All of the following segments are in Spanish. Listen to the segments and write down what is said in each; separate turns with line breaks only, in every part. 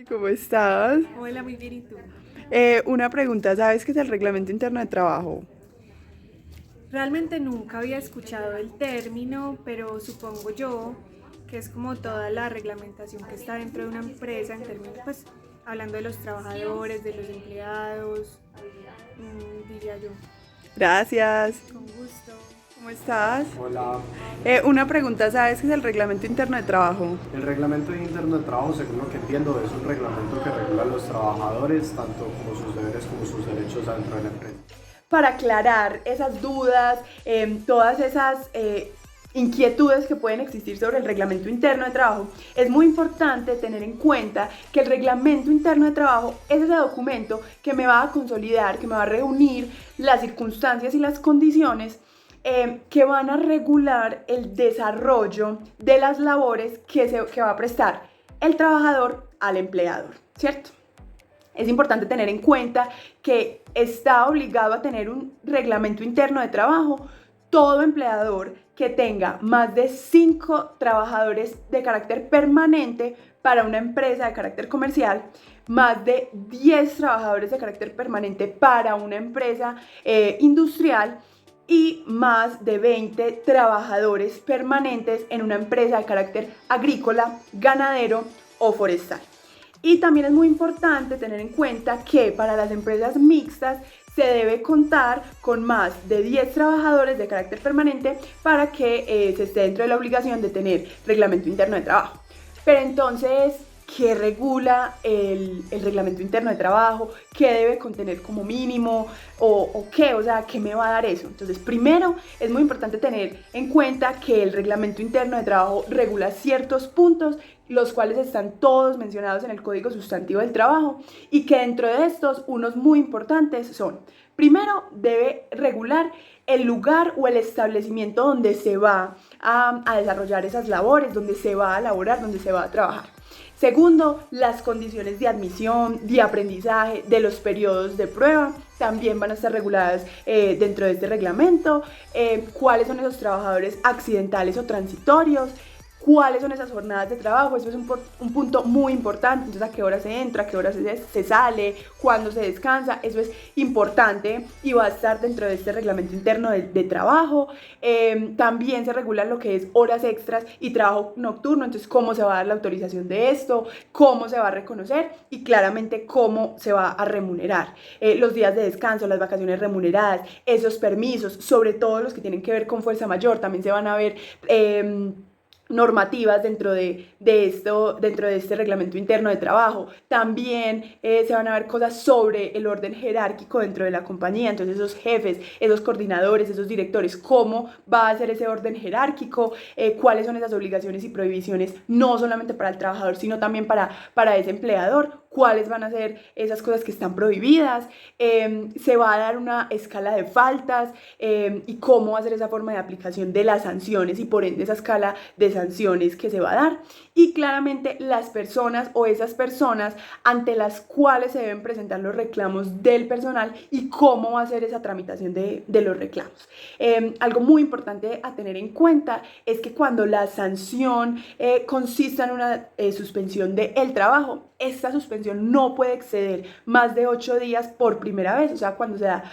¿Cómo estás?
Hola, muy bien, ¿y tú?
Una pregunta, ¿sabes qué es el reglamento interno de trabajo?
Realmente nunca había escuchado el término, pero supongo yo que es como toda la reglamentación que está dentro de una empresa en términos, pues, hablando de los trabajadores, de los empleados, diría yo.
Gracias.
Con gusto.
¿Cómo estás?
Hola.
Una pregunta, ¿sabes qué es el reglamento interno de trabajo?
El reglamento interno de trabajo, según lo que entiendo, es un reglamento que regula a los trabajadores, tanto como sus deberes como sus derechos dentro de la empresa.
Para aclarar esas dudas, todas esas inquietudes que pueden existir sobre el reglamento interno de trabajo, es muy importante tener en cuenta que el reglamento interno de trabajo es ese documento que me va a consolidar, que me va a reunir las circunstancias y las condiciones que van a regular el desarrollo de las labores que va a prestar el trabajador al empleador, ¿cierto? Es importante tener en cuenta que está obligado a tener un reglamento interno de trabajo todo empleador que tenga más de 5 trabajadores de carácter permanente para una empresa de carácter comercial, más de 10 trabajadores de carácter permanente para una empresa industrial y más de 20 trabajadores permanentes en una empresa de carácter agrícola, ganadero o forestal. Y también es muy importante tener en cuenta que para las empresas mixtas se debe contar con más de 10 trabajadores de carácter permanente para que se esté dentro de la obligación de tener reglamento interno de trabajo. Pero entonces, ¿qué regula el reglamento interno de trabajo? ¿Qué debe contener como mínimo? ¿O qué? O sea, ¿qué me va a dar eso? Entonces, primero, es muy importante tener en cuenta que el reglamento interno de trabajo regula ciertos puntos, los cuales están todos mencionados en el Código Sustantivo del Trabajo, y que dentro de estos, unos muy importantes son: primero, debe regular el lugar o el establecimiento donde se va a desarrollar esas labores, donde se va a laborar, donde se va a trabajar. Segundo, las condiciones de admisión, de aprendizaje, de los periodos de prueba también van a estar reguladas dentro de este reglamento. ¿Cuáles son esos trabajadores accidentales o transitorios? ¿Cuáles son esas jornadas de trabajo? Eso es un punto muy importante. Entonces, ¿a qué hora se entra? ¿A qué hora se sale? ¿Cuándo se descansa? Eso es importante y va a estar dentro de este reglamento interno de trabajo. También se regula lo que es horas extras y trabajo nocturno. Entonces, ¿cómo se va a dar la autorización de esto? ¿Cómo se va a reconocer? Y claramente, ¿cómo se va a remunerar? Los días de descanso, las vacaciones remuneradas, esos permisos, sobre todo los que tienen que ver con fuerza mayor, también se van a ver normativas dentro de este reglamento interno de trabajo. También se van a ver cosas sobre el orden jerárquico dentro de la compañía. Entonces, esos jefes, esos coordinadores, esos directores, cómo va a ser ese orden jerárquico, cuáles son esas obligaciones y prohibiciones, no solamente para el trabajador, sino también para ese empleador, cuáles van a ser esas cosas que están prohibidas. Se va a dar una escala de faltas y cómo va a ser esa forma de aplicación de las sanciones y por ende esa escala de sanciones que se va a dar. Y claramente las personas o esas personas ante las cuales se deben presentar los reclamos del personal y cómo va a ser esa tramitación de los reclamos. Algo muy importante a tener en cuenta es que cuando la sanción consista en una suspensión del trabajo, esta suspensión no puede exceder más de 8 días por primera vez, o sea, cuando se da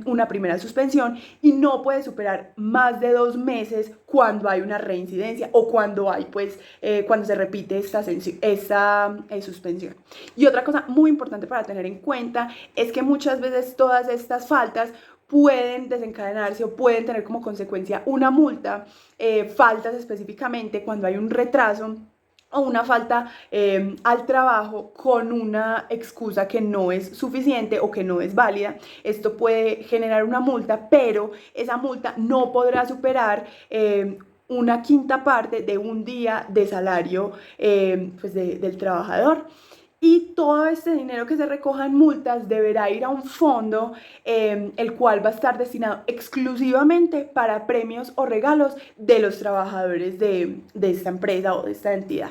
una primera suspensión, y no puede superar más de 2 meses cuando hay una reincidencia o cuando hay, pues, cuando se repite esta suspensión. Y otra cosa muy importante para tener en cuenta es que muchas veces todas estas faltas pueden desencadenarse o pueden tener como consecuencia una multa, faltas específicamente cuando hay un retraso o una falta al trabajo con una excusa que no es suficiente o que no es válida. Esto puede generar una multa, pero esa multa no podrá superar una quinta parte de un día de salario pues del trabajador. Y todo este dinero que se recoja en multas deberá ir a un fondo, el cual va a estar destinado exclusivamente para premios o regalos de los trabajadores de esta empresa o de esta entidad.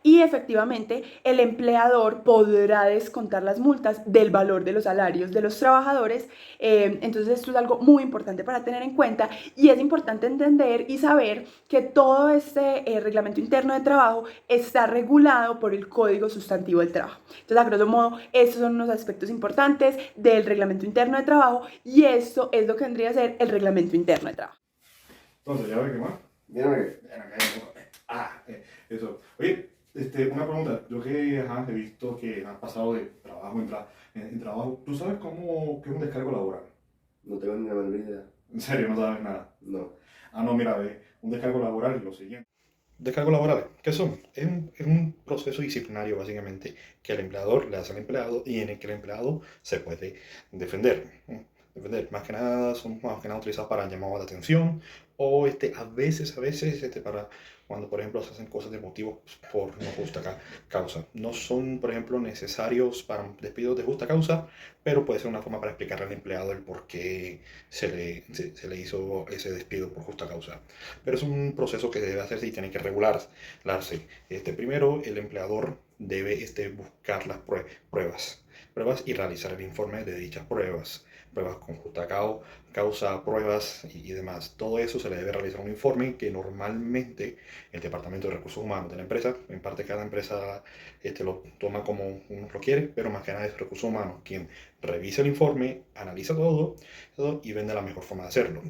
Y efectivamente el empleador podrá descontar las multas del valor de los salarios de los trabajadores. Entonces esto es algo muy importante para tener en cuenta, y es importante entender y saber que todo este reglamento interno de trabajo está regulado por el Código Sustantivo del Trabajo. trabajo. Entonces, a grosso modo, estos son unos aspectos importantes del reglamento interno de trabajo y esto es lo que vendría a ser el reglamento interno de trabajo.
Entonces, ¿ya ve qué más?
Bien,
Eso. Oye, una pregunta. Yo que he visto que has pasado de trabajo en trabajo, ¿tú sabes qué es un descargo laboral?
no tengo ni la menor idea.
En serio, no sabes nada.
No.
No, mira, ve, un descargo laboral es lo siguiente. Descargos laborales, ¿qué son? Es un proceso disciplinario básicamente que el empleador le hace al empleado y en el que el empleado se puede defender. Defender, más que nada son más que nada utilizados para llamados de atención o a veces para cuando por ejemplo se hacen cosas de motivos por no justa causa. No son por ejemplo necesarios para despidos de justa causa, pero puede ser una forma para explicarle al empleado el por qué se le hizo ese despido por justa causa. Pero es un proceso que debe hacerse y tiene que regularse. Primero, el empleador debe buscar las pruebas y realizar el informe de dichas pruebas con justa causa, pruebas y demás. Todo eso se le debe realizar un informe que normalmente el Departamento de Recursos Humanos de la empresa, en parte cada empresa lo toma como uno lo quiere, pero más que nada es Recursos Humanos quien revisa el informe, analiza todo y vende la mejor forma de hacerlo.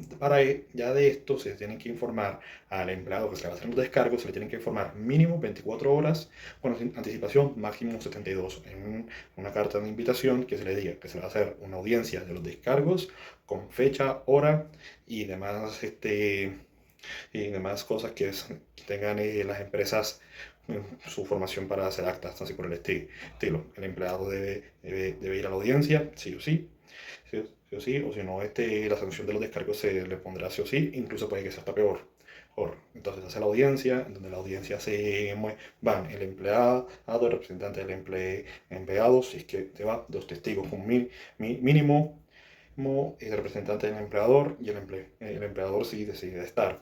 Ya de esto se tiene que informar al empleado que se le va a hacer los descargos, se le tienen que informar mínimo 24 horas con anticipación, máximo 72, en una carta de invitación que se le diga que se le va a hacer una audiencia de los descargos con fecha, hora y demás, cosas que tengan las empresas su formación para hacer actas, así por el estilo. El empleado debe ir a la audiencia, sí o sí, o si no, la sanción de los descargos se le pondrá sí o sí, incluso puede que sea hasta peor. Entonces hace la audiencia, en donde la audiencia van el empleado, el representante del empleado, si es que te va, dos testigos con mínimo, el representante del empleador y el empleador si decide estar.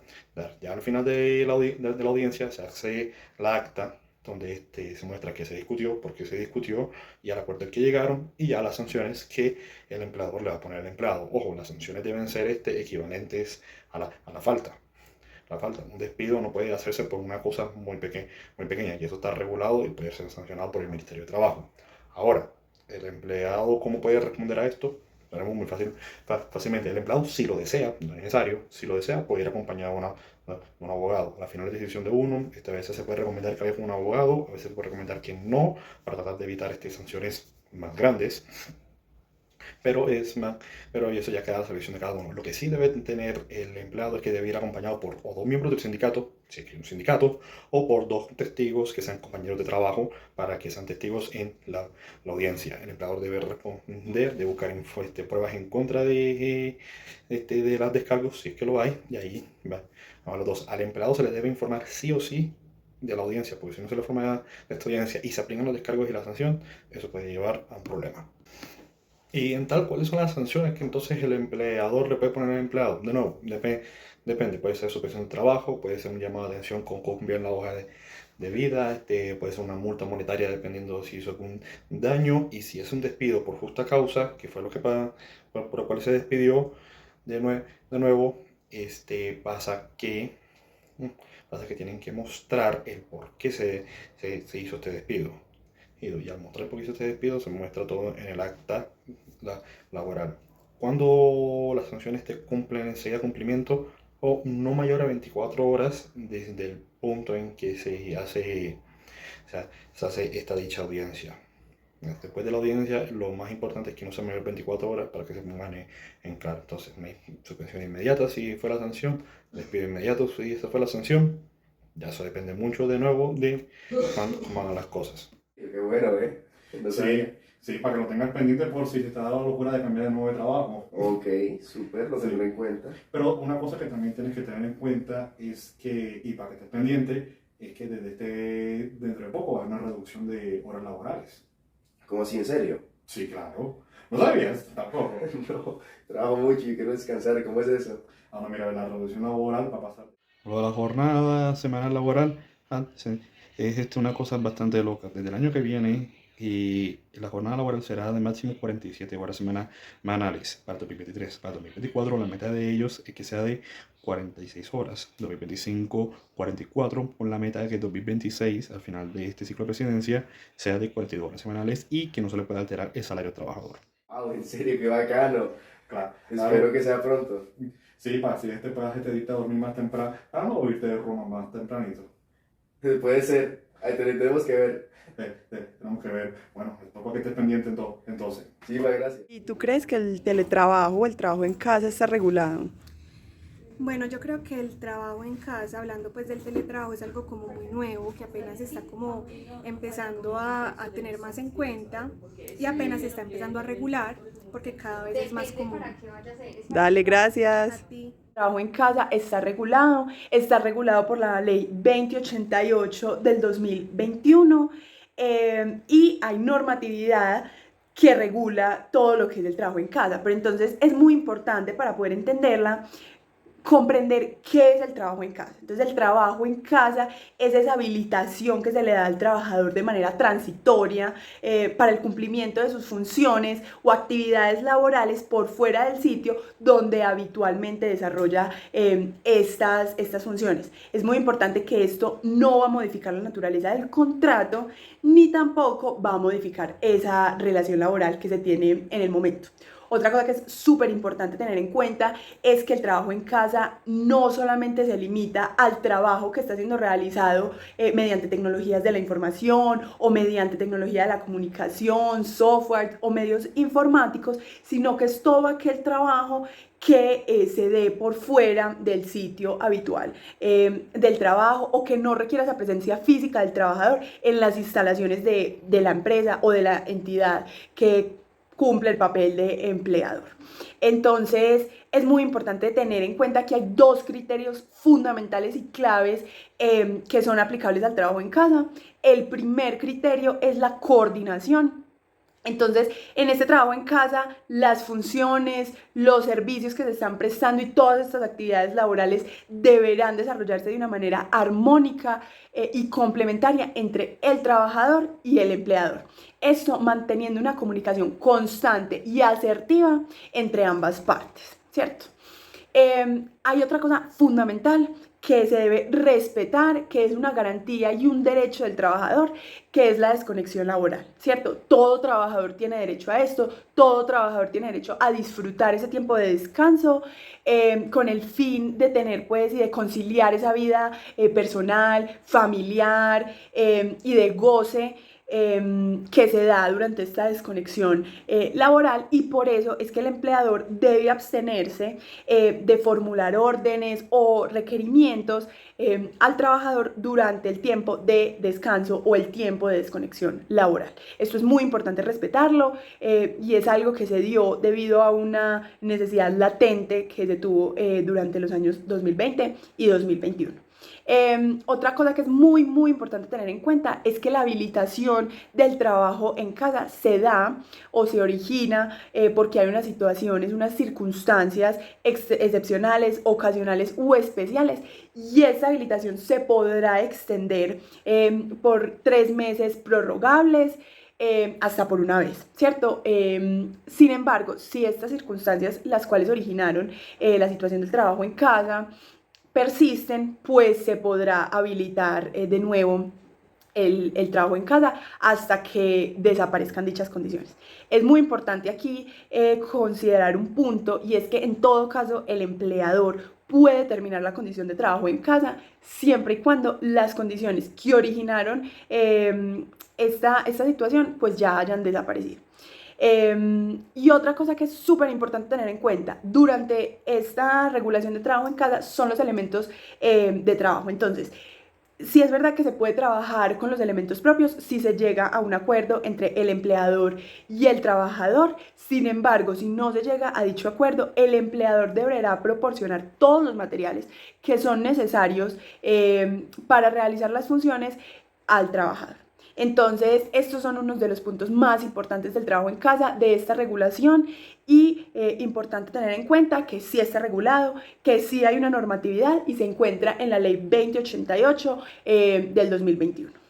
Ya al final de la audiencia se hace la acta donde se muestra que se discutió, por qué se discutió y al acuerdo al que llegaron y ya las sanciones que el empleador le va a poner al empleado. Ojo, las sanciones deben ser equivalentes a la falta. Un despido no puede hacerse por una cosa muy pequeña y eso está regulado y puede ser sancionado por el Ministerio de Trabajo. Ahora, el empleado, ¿cómo puede responder a esto? Lo haremos muy fácilmente. El empleado, si lo desea, no es necesario, si lo desea, puede ir acompañado de un abogado. Al final de decisión de uno, a veces se puede recomendar que vaya con un abogado, a veces se puede recomendar que no, para tratar de evitar sanciones más grandes. Pero eso ya queda a la selección de cada uno. Lo que sí debe tener el empleado es que debe ir acompañado por o dos miembros del sindicato, si es que hay un sindicato, o por dos testigos que sean compañeros de trabajo para que sean testigos en la audiencia. El empleador debe responder, de buscar pruebas en contra de las descargos, si es que lo hay, y ahí va. A los dos. Al empleado se le debe informar sí o sí de la audiencia, porque si no se le informa de esta audiencia y se aplican los descargos y la sanción, eso puede llevar a un problema. Y en tal, ¿cuáles son las sanciones que entonces el empleador le puede poner al empleado? De nuevo, depende. Puede ser suspensión de trabajo, puede ser un llamado de atención con copia en la hoja de vida, puede ser una multa monetaria dependiendo si hizo algún daño. Y si es un despido por justa causa, que fue lo que por lo cual se despidió, de nuevo, pasa que tienen que mostrar el por qué se hizo este despido. Y al mostrar por qué hizo este despido, se muestra todo en el acta laboral. Cuando las sanciones cumplen enseguida cumplimiento o no mayor a 24 horas desde el punto en que se hace esta dicha audiencia. Después de la audiencia, lo más importante es que no sea mayor de 24 horas para que se pongan en claro. Entonces, suspensión inmediata si fue la sanción, despido inmediato si esa fue la sanción. Ya eso depende mucho de nuevo de cómo hagan las cosas.
Qué bueno, ¿eh?
Sí, para que lo tengas pendiente por si te está dando la locura de cambiar de nuevo de trabajo.
Ok, súper, lo tendré en cuenta.
Pero una cosa que también tienes que tener en cuenta es que, y para que estés pendiente, es que dentro de poco va a haber una reducción de horas laborales.
¿Cómo así, en serio?
Sí, claro. ¿No sabías? Tampoco.
No, trabajo mucho y quiero descansar. ¿Cómo es eso?
No, mira, la reducción laboral va a pasar. Lo de la jornada semanal laboral es una cosa bastante loca. Desde el año que viene, y la jornada laboral será de máximo 47 horas semanales para 2023. Para 2024, la meta de ellos es que sea de 46 horas, 2025 44, con la meta de que 2026, al final de este ciclo de presidencia, sea de 42 horas semanales y que no se le pueda alterar el salario trabajador.
Wow, en serio, qué bacano.
Claro.
Espero que sea pronto.
Sí, para si este pedaje te dicta dormir más temprano o irte de Roma más tempranito.
Puede ser. Ahí tenemos que ver.
Tenemos que ver. Bueno, toca que estés pendiente entonces.
Sí, gracias.
¿Y tú crees que el teletrabajo o el trabajo en casa está regulado?
Bueno, yo creo que el trabajo en casa, hablando pues del teletrabajo, es algo como muy nuevo, que apenas está como empezando a tener más en cuenta y apenas se está empezando a regular porque cada vez es más común.
Dale, gracias.
A ti.
El trabajo en casa está regulado por la ley 2088 del 2021 y hay normatividad que regula todo lo que es el trabajo en casa, pero entonces es muy importante para poder entenderla comprender qué es el trabajo en casa. Entonces el trabajo en casa es esa habilitación que se le da al trabajador de manera transitoria para el cumplimiento de sus funciones o actividades laborales por fuera del sitio donde habitualmente desarrolla estas funciones. Es muy importante que esto no va a modificar la naturaleza del contrato ni tampoco va a modificar esa relación laboral que se tiene en el momento. Otra cosa que es súper importante tener en cuenta es que el trabajo en casa no solamente se limita al trabajo que está siendo realizado mediante tecnologías de la información o mediante tecnología de la comunicación, software o medios informáticos, sino que es todo aquel trabajo que se dé por fuera del sitio habitual del trabajo o que no requiera esa presencia física del trabajador en las instalaciones de la empresa o de la entidad que cumple el papel de empleador. Entonces, es muy importante tener en cuenta que hay dos criterios fundamentales y claves que son aplicables al trabajo en casa. El primer criterio es la coordinación. Entonces, en este trabajo en casa, las funciones, los servicios que se están prestando y todas estas actividades laborales deberán desarrollarse de una manera armónica y complementaria entre el trabajador y el empleador. Esto manteniendo una comunicación constante y asertiva entre ambas partes, ¿cierto? Hay otra cosa fundamental que se debe respetar, que es una garantía y un derecho del trabajador, que es la desconexión laboral, ¿cierto? Todo trabajador tiene derecho a esto, todo trabajador tiene derecho a disfrutar ese tiempo de descanso con el fin de tener, pues, y de conciliar esa vida personal, familiar y de goce que se da durante esta desconexión laboral, y por eso es que el empleador debe abstenerse de formular órdenes o requerimientos al trabajador durante el tiempo de descanso o el tiempo de desconexión laboral. Esto es muy importante respetarlo y es algo que se dio debido a una necesidad latente que se tuvo durante los años 2020 y 2021. Otra cosa que es muy importante tener en cuenta es que la habilitación del trabajo en casa se da o se origina porque hay unas situaciones, unas circunstancias excepcionales, ocasionales u especiales, y esa habilitación se podrá extender por 3 meses prorrogables hasta por una vez, ¿cierto? Sin embargo, si estas circunstancias, las cuales originaron la situación del trabajo en casa, persisten, pues se podrá habilitar de nuevo el trabajo en casa hasta que desaparezcan dichas condiciones. Es muy importante aquí considerar un punto, y es que en todo caso el empleador puede terminar la condición de trabajo en casa siempre y cuando las condiciones que originaron esta situación pues ya hayan desaparecido. Y otra cosa que es súper importante tener en cuenta durante esta regulación de trabajo en casa son los elementos de trabajo. Entonces, sí es verdad que se puede trabajar con los elementos propios si se llega a un acuerdo entre el empleador y el trabajador. Sin embargo, si no se llega a dicho acuerdo, el empleador deberá proporcionar todos los materiales que son necesarios para realizar las funciones al trabajador. Entonces, estos son unos de los puntos más importantes del trabajo en casa, de esta regulación, y importante tener en cuenta que sí está regulado, que sí hay una normatividad y se encuentra en la ley 2088 del 2021.